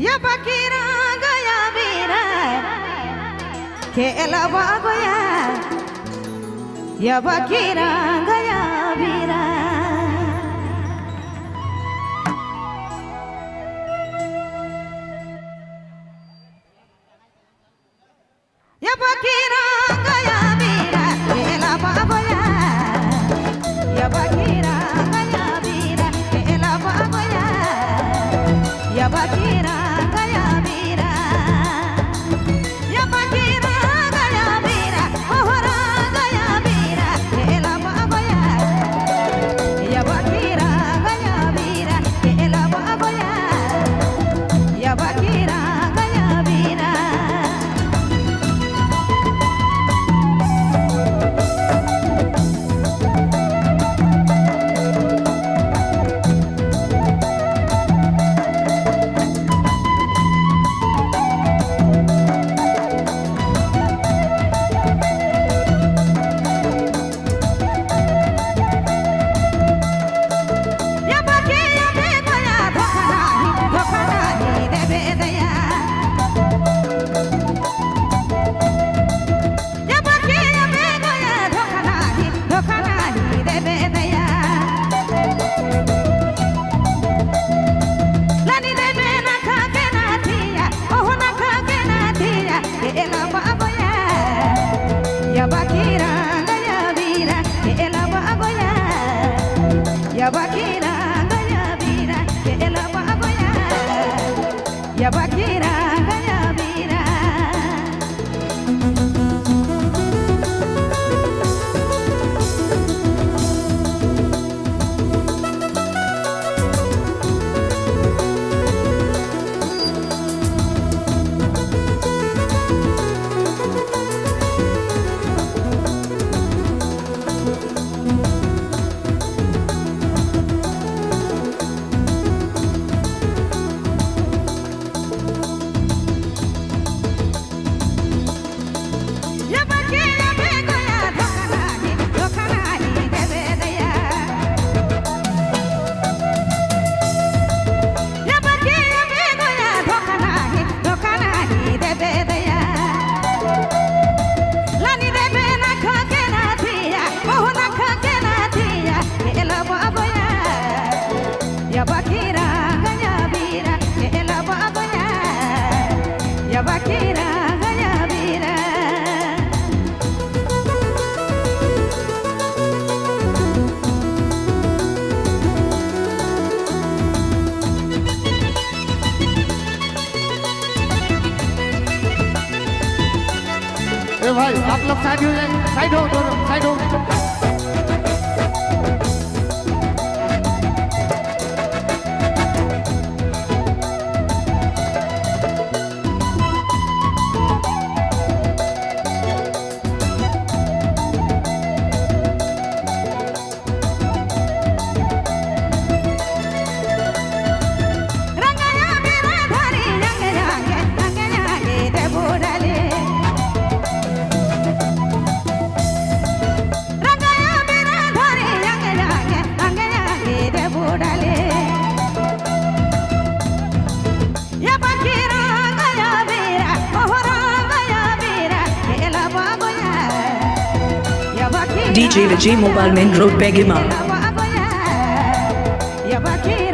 Yabakira gaya bira kela bagoya Yabakira gaya bira Yabakira gaya bira kela bagoya Yabakira gaya bira kela bagoya Yabakira Yabakira gaya bira kela bagoya Yabakira gaya bira Yabakira gaya bira kela bagoya Yabakira gaya bira ए भाई आप लोग side हो जाए side हो दोनों side हो DJ Vijay Mobile Main Road Begima. Yabakira